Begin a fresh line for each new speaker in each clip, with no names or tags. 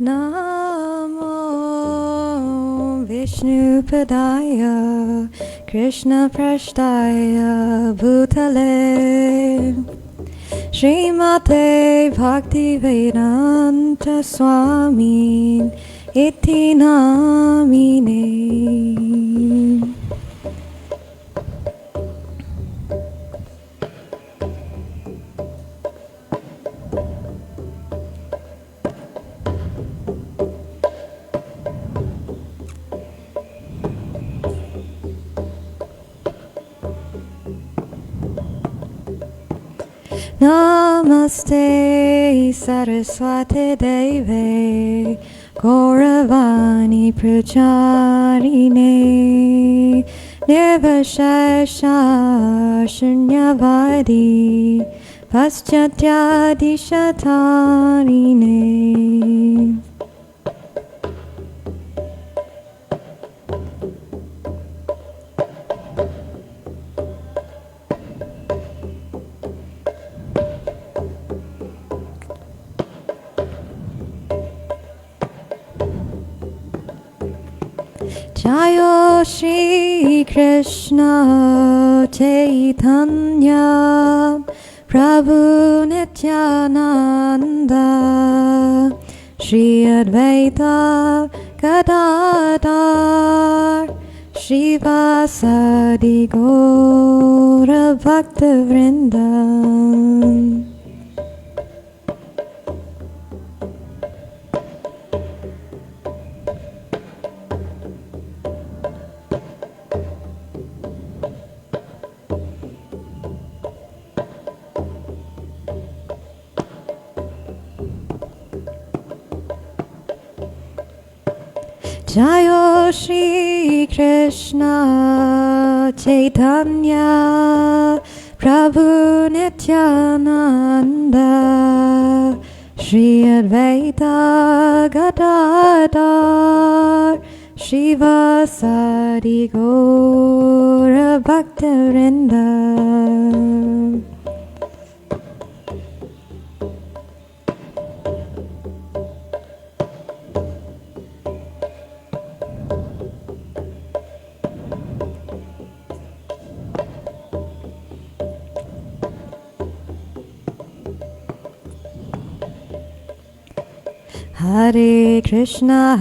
Namo Vishnupadaya Krishna Prashtaya Bhutale Srimate Bhaktivedanta Swami Iti Namine. Namaste Saraswati Devi Gauravani Pracharine Nirvashesha Shunyavadi Paschatya-dishatarine. Jayo Shri Krishna Chaitanya Prabhu Nityananda Shri Advaita Gadadhar Srivasadi Gaura Bhakta Vrinda. Jayo Shri Krishna Chaitanya Prabhu Nityananda Shri Advaita Gadadhar Srivasadi Gaura Bhakta Vrinda. Hare Krishna,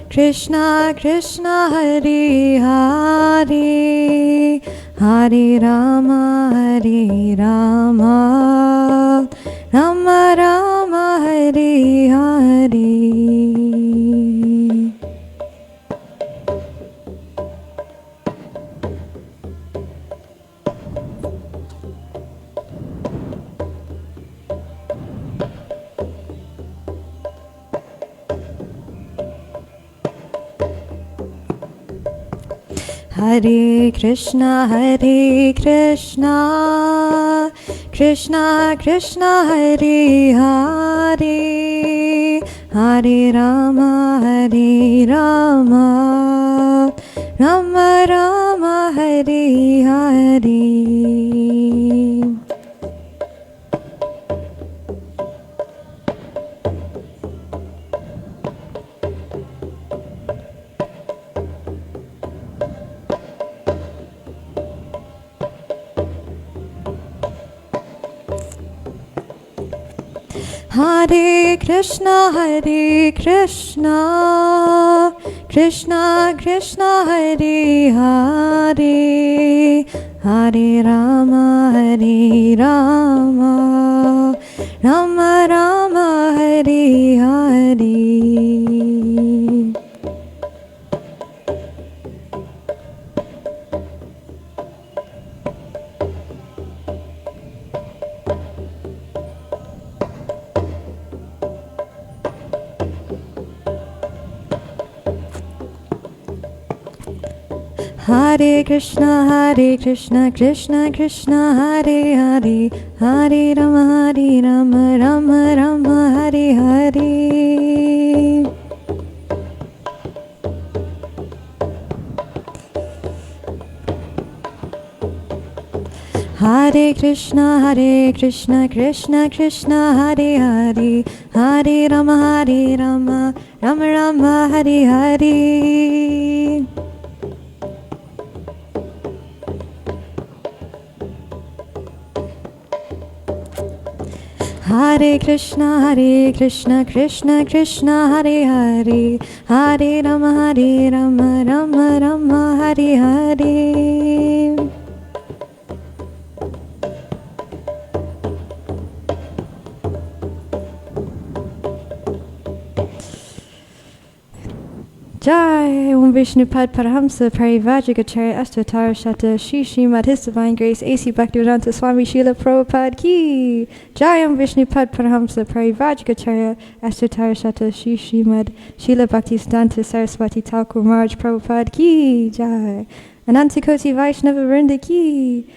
Krishna Krishna, Hare Hare, Hare Rama, Hare Rama, Rama Rama, Hare Hare. Hare Krishna, Krishna Krishna, Hare Hare, Hare Rama, Hare Rama, Rama Rama, Hare Hare. Hare Krishna, Krishna Krishna, Hare Hare, Hare Rama, Hare Rama, Rama Rama, Hare Hare. Hare Krishna, Krishna Krishna, Hare Hare, Hare Rama, Rama Rama, Hare Hare. Hare Hare Krishna, Krishna Krishna, Hare Hare, Hare Rama, Rama Rama, Hare Hare. Hare Krishna, Krishna Krishna, Hare Hare, Hare Rama, Rama Rama, Hare Hare. Jai Om Vishnu Pad Parahamsa Parivajragacharya Ashtatara Shata Shri Srimad His Divine Grace A.C. Bhaktivedanta Swami Srila Prabhupada Ki Jai Om Vishnu Pad Parahamsa Parivajragacharya Ashtatara Shata Shri Srimad Srila Bhaktivedanta Saraswati Thakur Maharaj Prabhupada Ki Jai Anantakoti Vaishnava Vrinda Ki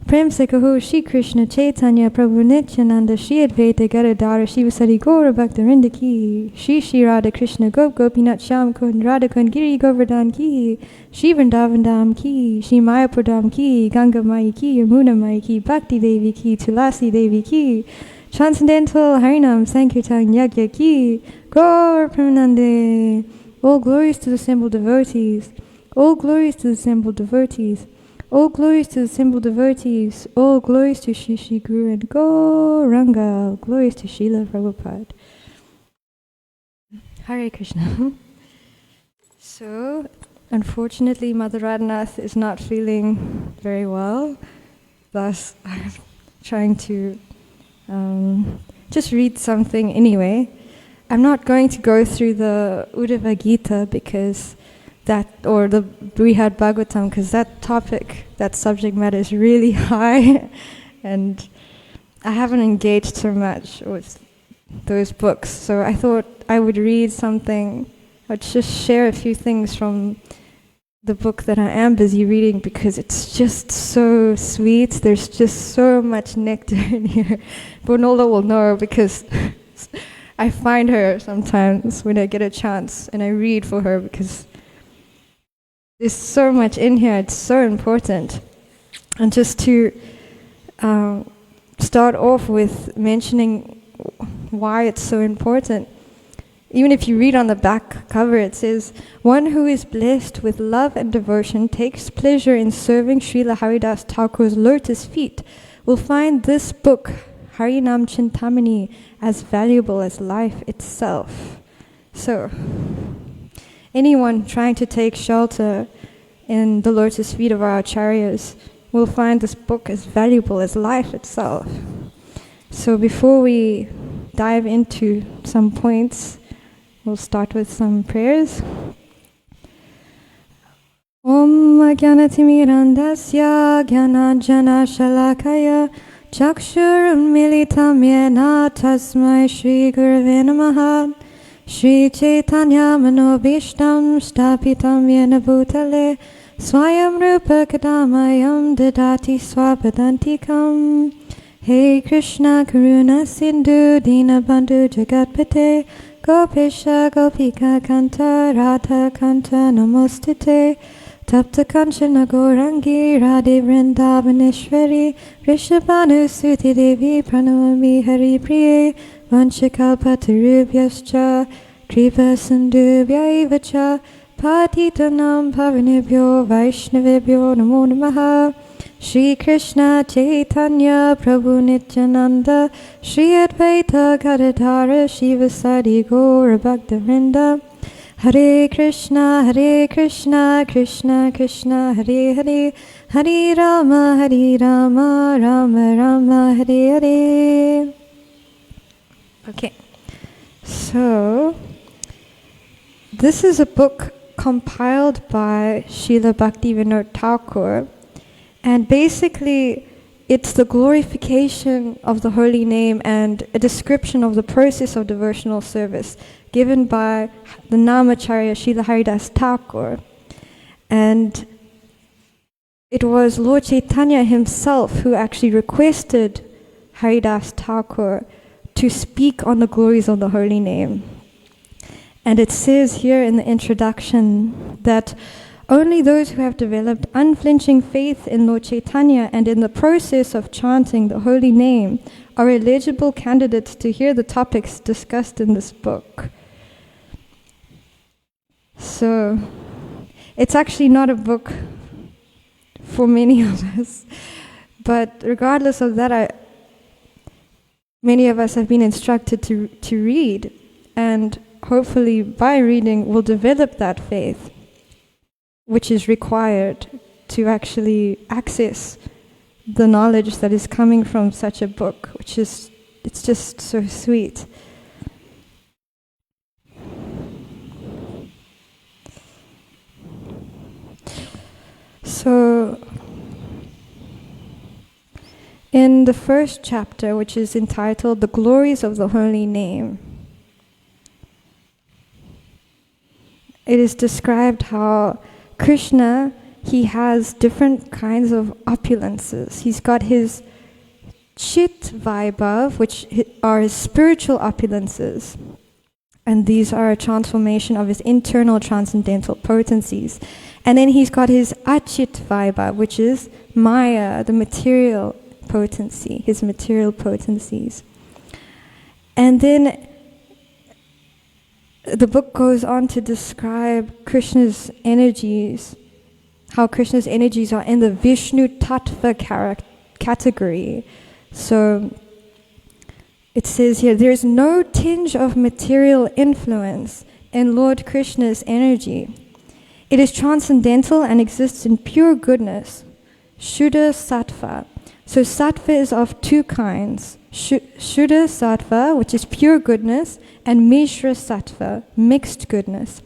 Prem se kaho Shri Krishna Chaitanya Prabhu Nityananda Shri Advaita Gadadhara Shivasari Gaura Bhaktarinda Ki Shri Shri Radha Krishna Gop Gopinath Sham Kund Radha Kund Giri Govardhan Ki Shri Vrindavan Dham Ki Shri Mayapur Dham Ki Ganga Mai Ki Yamuna Mai Ki Bhakti Devi Ki Tulasi Devi Ki Transcendental Harinam Sankirtan Yagya Ki Gaur Premanande. All glories to the assembled devotees. All glories to the assembled devotees. All glories to the simple devotees, all glories to Shri Shri Guru and Gauranga, all glories to Srila Prabhupada. Hare Krishna. So, unfortunately, Mother Radhanath is not feeling very well, thus I'm trying to just read something anyway. I'm not going to go through the Uddhava Gita because or the Brihad Bhagavatam, because that topic, that subject matter is really high, and I haven't engaged so much with those books. So I thought I would read something, I'd just share a few things from the book that I am busy reading, because it's just so sweet. There's just so much nectar in here. Bonolda will know, because I find her sometimes when I get a chance, and I read for her, because there's so much in here, it's so important. And just to start off with mentioning why it's so important. Even if you read on the back cover, it says, one who is blessed with love and devotion takes pleasure in serving Srila Haridas Thakur's lotus feet will find this book, Harinam Cintamani, as valuable as life itself. So, anyone trying to take shelter in the lotus feet of our acharyas will find this book as valuable as life itself. So before we dive into some points, we'll start with some prayers. Om Jnanatimirandasya Jnananjana Shalakaya Chakshuram Militam Yena Tasmai Shri Gurave Namaha Shri Chaitanya Manobishtam Stapitam Yena Bhutale Swayam Rupa Kadamayam Dadati Swapadantikam. Hey Krishna Karuna Sindhu Dinabandhu Jagatpate Gopesha Gopika Kanta Radha Kanta Namostite Tapta Kanchana Gourangi Radhe Vrindavaneshwari Rishabhanu Suti Devi Pranamami Hari Priye Vanchakalpatarubhyascha Kripa Sindhubhyaivacha Patitanam Pavanebhyo Vaishnavebhyo Namo Namaha. Shri Krishna Chaitanya Prabhu Nityananda Shri Advaita Gadadhara Shivasadi Gaura Bhaktavinda. Hare Krishna Krishna Krishna Hare Hare Hare Rama Rama Rama Hare Hare. Okay, so this is a book compiled by Srila Bhaktivinoda Thakur, and basically it's the glorification of the holy name and a description of the process of devotional service given by the Namacharya Srila Haridas Thakur. And it was Lord Chaitanya himself who actually requested Haridas Thakur to speak on the glories of the holy name. And it says here in the introduction that Only those who have developed unflinching faith in Lord Chaitanya and in the process of chanting the holy name are eligible candidates to hear the topics discussed in this book. So, it's actually not a book for many of us, but regardless of that, many of us have been instructed to read, and hopefully by reading we'll develop that faith, which is required to actually access the knowledge that is coming from such a book, it's just so sweet. So, in the first chapter, which is entitled The Glories of the Holy Name, it is described how Krishna, he has different kinds of opulences. He's got his Chit Vaibhav, which are his spiritual opulences. And these are a transformation of his internal transcendental potencies. And then he's got his Achit Vaibhav, which is Maya, the material potency, his material potencies. And then the book goes on to describe Krishna's energies, how Krishna's energies are in the Vishnu Tattva category. So it says here, there is no tinge of material influence in Lord Krishna's energy. It is transcendental and exists in pure goodness, Shuddha Sattva. So Sattva is of two kinds, Shuddha Sattva, which is pure goodness, and Mishra Sattva, mixed goodness.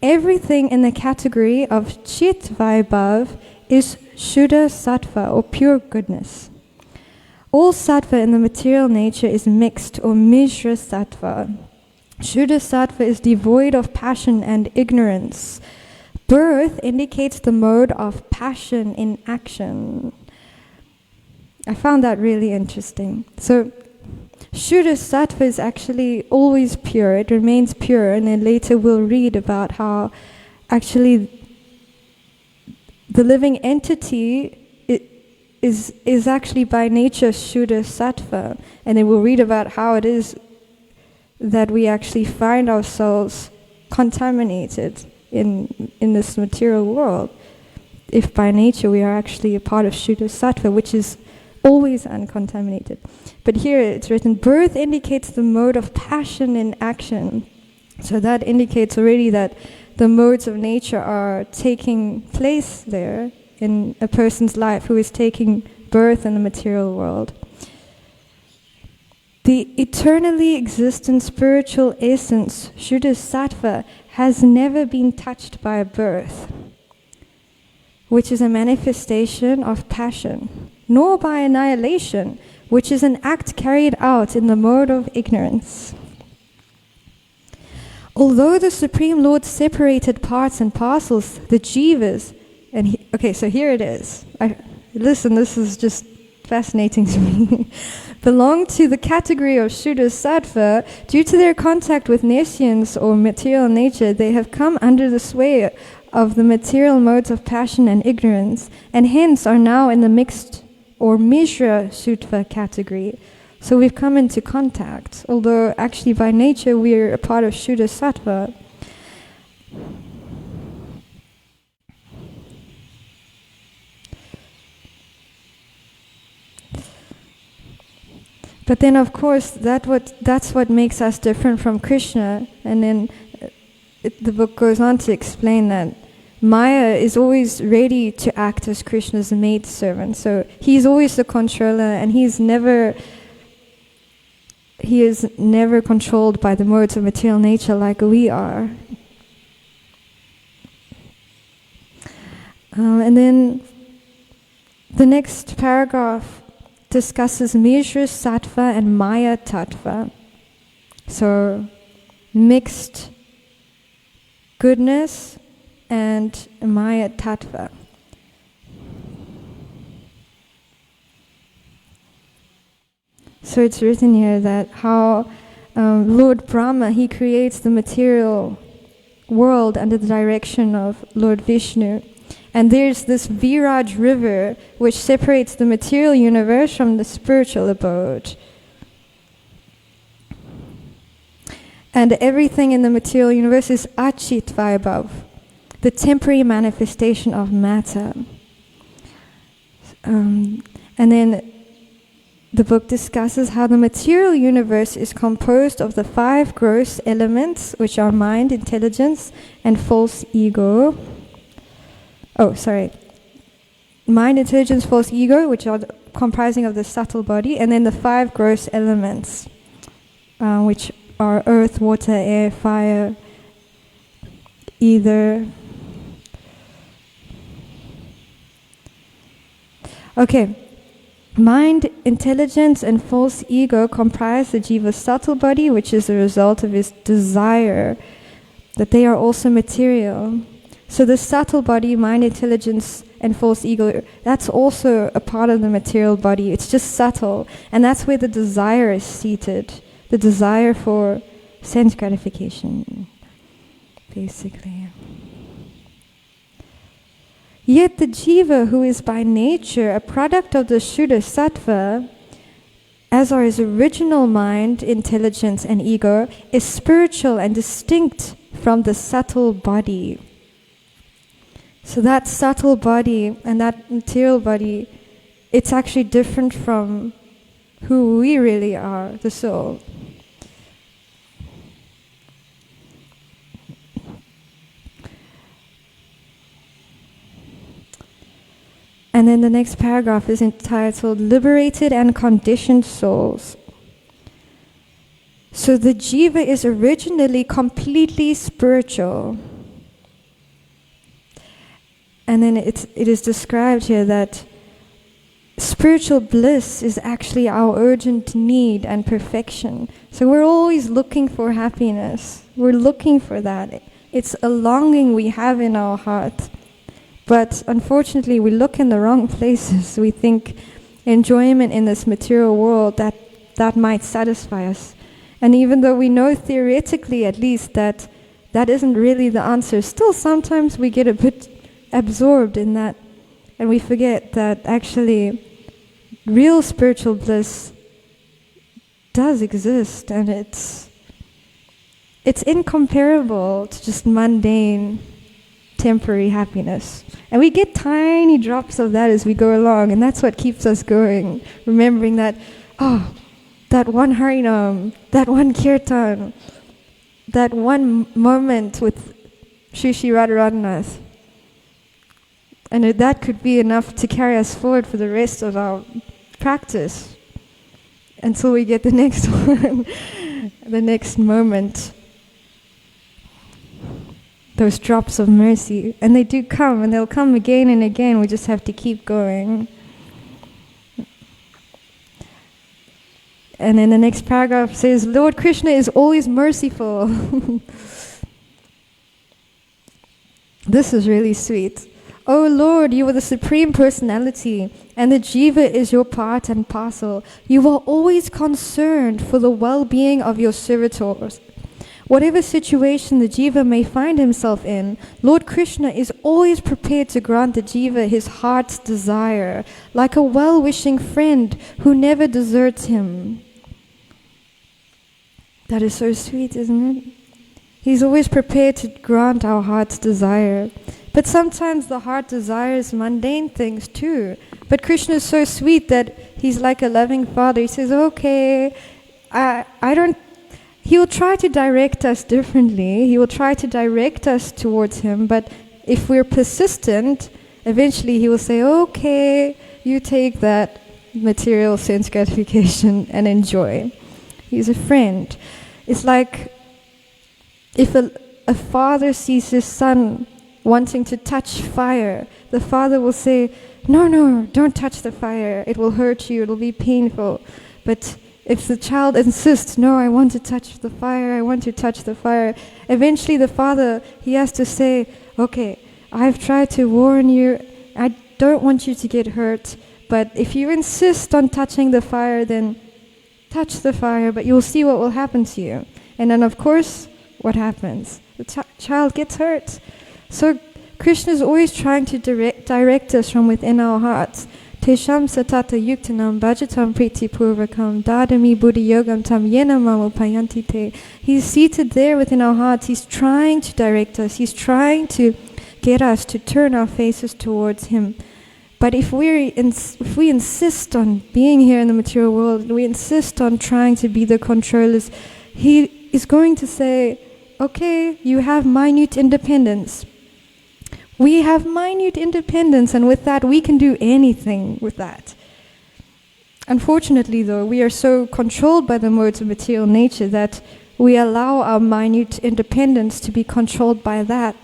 Everything in the category of Chit Vaibhav is Shuddha Sattva, or pure goodness. All Sattva in the material nature is mixed, or Mishra Sattva. Shuddha Sattva is devoid of passion and ignorance. Birth indicates the mode of passion in action. I found that really interesting. So, Shuddha Sattva is actually always pure, it remains pure, and then later we'll read about how actually the living entity is actually by nature Shuddha Sattva, and then we'll read about how it is that we actually find ourselves contaminated in this material world, if by nature we are actually a part of Shuddha Sattva, which is always uncontaminated. But here it's written, birth indicates the mode of passion in action. So that indicates already that the modes of nature are taking place there in a person's life who is taking birth in the material world. The eternally existent spiritual essence, Shuddha Sattva, has never been touched by birth, which is a manifestation of passion, nor by annihilation, which is an act carried out in the mode of ignorance. Although the Supreme Lord separated parts and parcels, the jivas, so here it is. Listen, this is just fascinating to me. Belong to the category of Shuddha Sattva. Due to their contact with nescience or material nature, they have come under the sway of the material modes of passion and ignorance, and hence are now in the mixed or Mishra Sattva category. So we've come into contact, although actually by nature we're a part of Shuddha Sattva. But then of course that's what makes us different from Krishna, and then the book goes on to explain that Maya is always ready to act as Krishna's maidservant. So he's always the controller, and he is never controlled by the modes of material nature like we are. And then the next paragraph discusses Mishra Sattva and Maya Tattva. So mixed goodness and Maya Tattva. So it's written here that how Lord Brahma, he creates the material world under the direction of Lord Vishnu. And there's this Viraj river which separates the material universe from the spiritual abode. And everything in the material universe is Achit Vaibhav, the temporary manifestation of matter. And then the book discusses how the material universe is composed of the 5 gross elements, which are mind, intelligence, and false ego. Mind, intelligence, false ego, which are comprising of the subtle body, and then the 5 gross elements, which are earth, water, air, fire, ether. Okay. Mind, intelligence, and false ego comprise the jiva's subtle body, which is the result of his desire that they are also material. So the subtle body, mind, intelligence, and false ego, that's also a part of the material body. It's just subtle. And that's where the desire is seated. The desire for sense gratification, basically. Yet the jiva, who is by nature a product of the Shuddha Sattva, as are his original mind, intelligence, and ego, is spiritual and distinct from the subtle body. So that subtle body and that material body, it's actually different from who we really are, the soul. And then the next paragraph is entitled Liberated and Conditioned Souls. So the jiva is originally completely spiritual. And then it is described here that spiritual bliss is actually our urgent need and perfection. So we're always looking for happiness. We're looking for that. It's a longing we have in our heart. But unfortunately, we look in the wrong places. We think enjoyment in this material world, that might satisfy us. And even though we know theoretically at least that isn't really the answer, still sometimes we get a bit absorbed in that and we forget that actually real spiritual bliss does exist, and it's incomparable to just mundane temporary happiness. And we get tiny drops of that as we go along, and that's what keeps us going, remembering that, that one Harinam, that one Kirtan, that one moment with Shri Shri Radharanath. And that could be enough to carry us forward for the rest of our practice until we get the next one, the next moment. Those drops of mercy. And they do come, and they'll come again and again. We just have to keep going. And then the next paragraph says, Lord Krishna is always merciful. This is really sweet. Oh Lord, you are the Supreme Personality, and the jiva is your part and parcel. You are always concerned for the well-being of your servitors. Whatever situation the jiva may find himself in, Lord Krishna is always prepared to grant the jiva his heart's desire, like a well-wishing friend who never deserts him. That is so sweet, isn't it? He's always prepared to grant our heart's desire. But sometimes the heart desires mundane things too. But Krishna is so sweet that he's like a loving father. He says, okay, he will try to direct us differently. He will try to direct us towards him. But if we're persistent, eventually he will say, okay, you take that material sense gratification and enjoy. He's a friend. It's like if a father sees his son wanting to touch fire, the father will say, no, don't touch the fire. It will hurt you. It will be painful. But if the child insists, no, I want to touch the fire, I want to touch the fire, eventually the father, he has to say, okay, I've tried to warn you, I don't want you to get hurt, but if you insist on touching the fire, then touch the fire, but you'll see what will happen to you. And then of course, what happens? The child gets hurt. So Krishna is always trying to direct us from within our hearts. Tesham satata yuktanam bhajatam priti purvakam dadami buddhi yogam tam yena mam upayanti te. He's seated there within our hearts. He's trying to direct us. He's trying to get us to turn our faces towards Him. But if we insist on being here in the material world, we insist on trying to be the controllers, He is going to say, okay, you have minute independence. We have minute independence, and with that we can do anything with that. Unfortunately though, we are so controlled by the modes of material nature that we allow our minute independence to be controlled by that.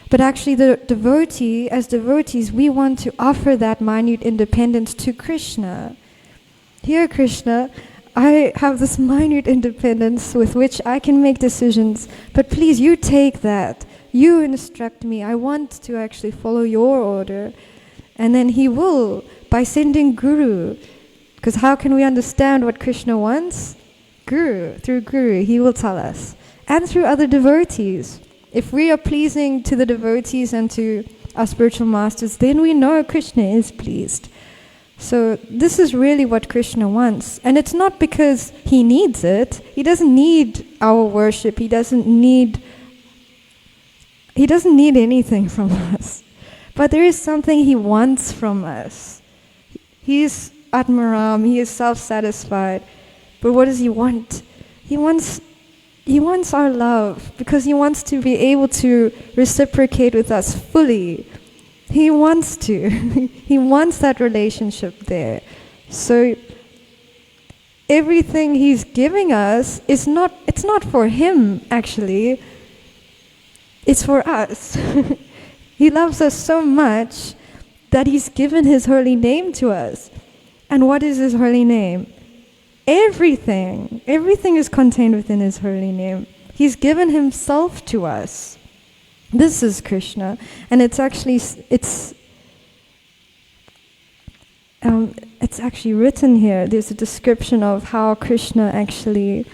But actually the devotee, as devotees, we want to offer that minute independence to Krishna. Here, Krishna, I have this minute independence with which I can make decisions, but please, you take that. You instruct me. I want to actually follow your order. And then He will, by sending Guru. Because how can we understand what Krishna wants? Guru. Through Guru, He will tell us. And through other devotees. If we are pleasing to the devotees and to our spiritual masters, then we know Krishna is pleased. So this is really what Krishna wants. And it's not because He needs it. He doesn't need our worship. He doesn't need anything from us. But there is something He wants from us. He is Atmaram, He is self-satisfied. But what does He want? He wants our love, because He wants to be able to reciprocate with us fully. He wants to. He wants that relationship there. So everything He's giving us it's not for Him actually. It's for us. He loves us so much that He's given His holy name to us. And what is His holy name? Everything. Everything is contained within His holy name. He's given Himself to us. This is Krishna. And it's actually written here. There's a description of how Krishna actually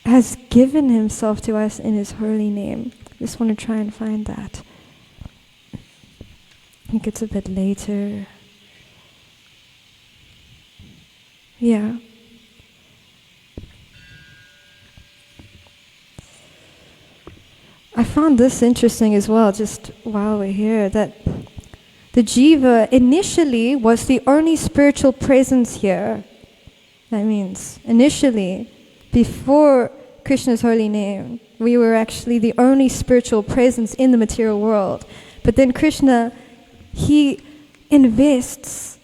has given Himself to us in His holy name. I just want to try and find that. I think it's a bit later. Yeah. I found this interesting as well, just while we're here, that the Jiva initially was the only spiritual presence here. That means, initially, before Krishna's holy name, we were actually the only spiritual presence in the material world. But then Krishna, He invests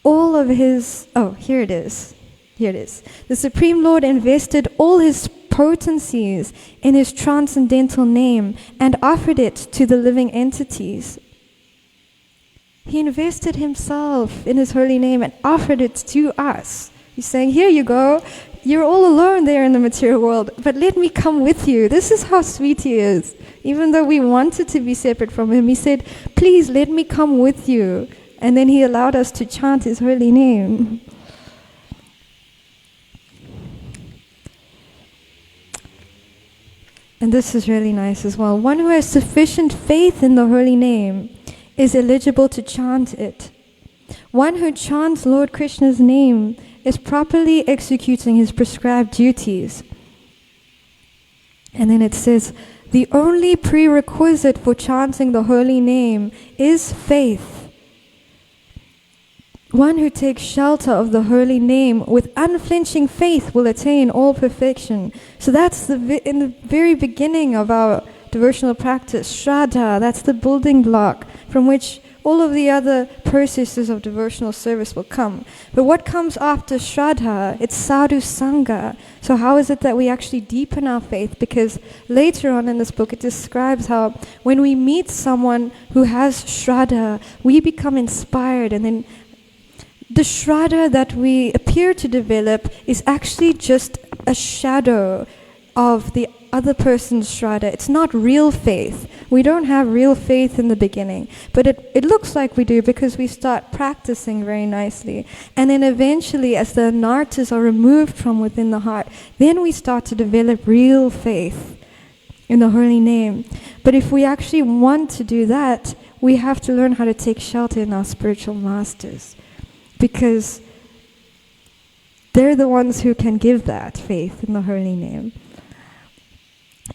all of His... Oh, here it is. Here it is. The Supreme Lord invested all His potencies in His transcendental name and offered it to the living entities. He invested Himself in His holy name and offered it to us. He's saying, here you go. You're all alone there in the material world, but let me come with you. This is how sweet He is. Even though we wanted to be separate from Him, He said, please let me come with you. And then He allowed us to chant His holy name. And this is really nice as well. One who has sufficient faith in the holy name is eligible to chant it. One who chants Lord Krishna's name is properly executing his prescribed duties. And then it says, the only prerequisite for chanting the holy name is faith. One who takes shelter of the holy name with unflinching faith will attain all perfection. So that's in the very beginning of our devotional practice, Shraddha, that's the building block from which all of the other processes of devotional service will come. But what comes after Shraddha? It's Sadhu Sangha. So how is it that we actually deepen our faith? Because later on in this book it describes how when we meet someone who has Shraddha, we become inspired, and then the Shraddha that we appear to develop is actually just a shadow of the other person's Shraddha. It's not real faith. we don't have real faith in the beginning. But it looks like we do because we start practicing very nicely. And then eventually, as the anartas are removed from within the heart, then we start to develop real faith in the holy name. But if we actually want to do that, we have to learn how to take shelter in our spiritual masters, because they're the ones who can give that faith in the holy name.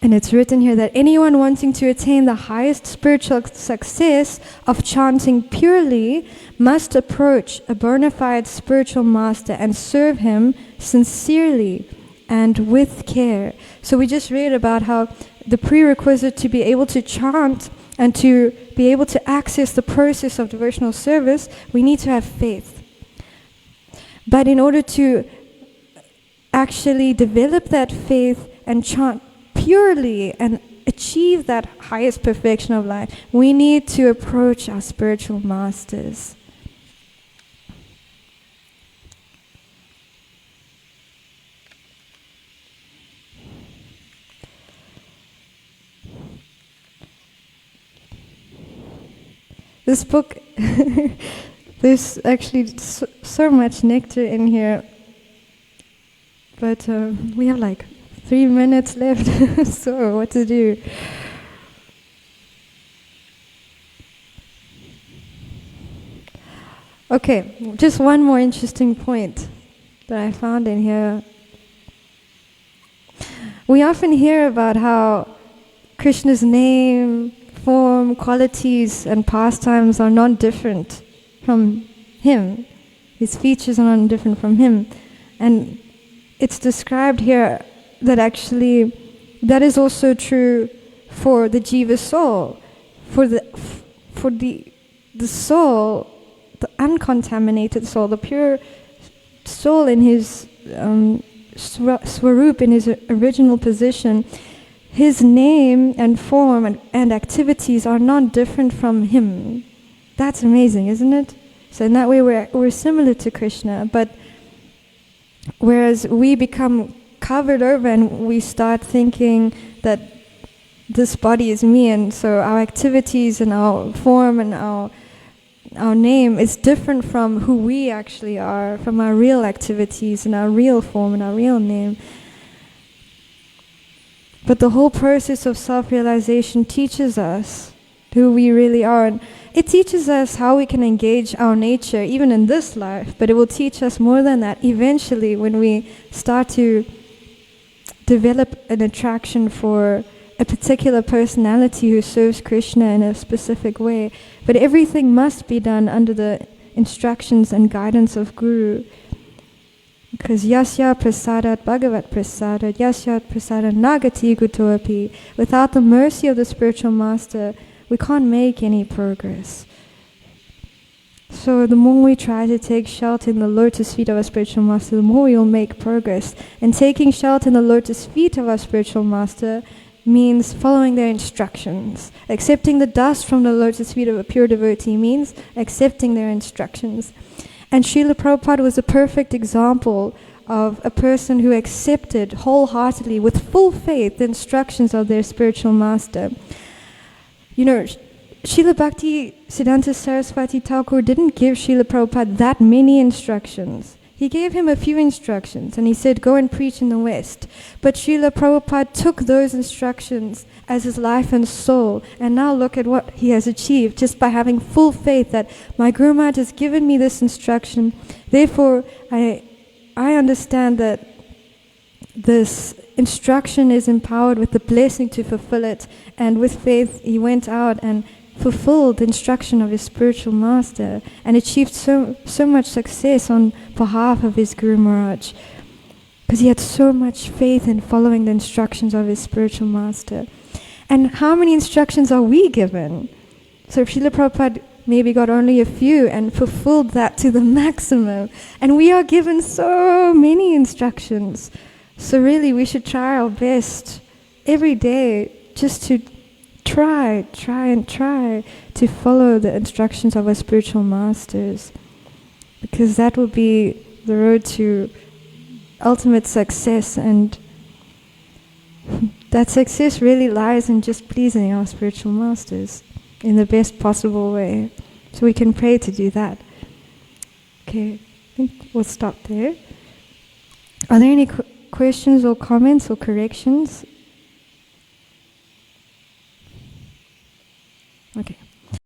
And it's written here that anyone wanting to attain the highest spiritual success of chanting purely must approach a bona fide spiritual master and serve him sincerely and with care. So we just read about how the prerequisite to be able to chant and to be able to access the process of devotional service, we need to have faith. But in order to actually develop that faith and chant purely and achieve that highest perfection of life, we need to approach our spiritual masters. This book, there's actually so much nectar in here, but we have like 3 minutes left, so what to do? Okay, just one more interesting point that I found in here. We often hear about how Krishna's name, form, qualities, and pastimes are not different from him. His features are not different from him. And it's described here that actually that is also true for the jiva soul. For the soul, the uncontaminated soul, the pure soul in his swarup, in his original position, his name and form and activities are not different from him. That's amazing, isn't it? So in that way we're similar to Krishna, but whereas we become covered over and we start thinking that this body is me, and so our activities and our form and our name is different from who we actually are, from our real activities and our real form and our real name. But the whole process of self-realization teaches us who we really are. And it teaches us how we can engage our nature, even in this life. But it will teach us more than that eventually when we start to develop an attraction for a particular personality who serves Krishna in a specific way. But everything must be done under the instructions and guidance of Guru. Because yasya prasadat bhagavat prasadat, yasya prasadat nagati gutoapi. Without the mercy of the spiritual master, we can't make any progress. So the more we try to take shelter in the lotus feet of our spiritual master, the more we will make progress. And taking shelter in the lotus feet of our spiritual master means following their instructions. Accepting the dust from the lotus feet of a pure devotee means accepting their instructions. And Srila Prabhupada was a perfect example of a person who accepted wholeheartedly, with full faith, the instructions of their spiritual master. You know, Srila Bhakti Siddhanta Saraswati Thakur didn't give Srila Prabhupada that many instructions. He gave him a few instructions and he said, go and preach in the West. But Srila Prabhupada took those instructions as his life and soul, and now look at what he has achieved just by having full faith that my Guru Maharaj has given me this instruction. Therefore, I understand that this instruction is empowered with the blessing to fulfill it. And with faith, he went out and fulfilled the instruction of his spiritual master and achieved so much success on behalf of his Guru Maharaj, because he had so much faith in following the instructions of his spiritual master. And how many instructions are we given? So Srila Prabhupada maybe got only a few and fulfilled that to the maximum. And we are given so many instructions. So really we should try our best every day just to try to follow the instructions of our spiritual masters, because that will be the road to ultimate success and that success really lies in just pleasing our spiritual masters in the best possible way. So we can pray to do that. Okay, I think we'll stop there. Are there any questions or comments or corrections? Okay.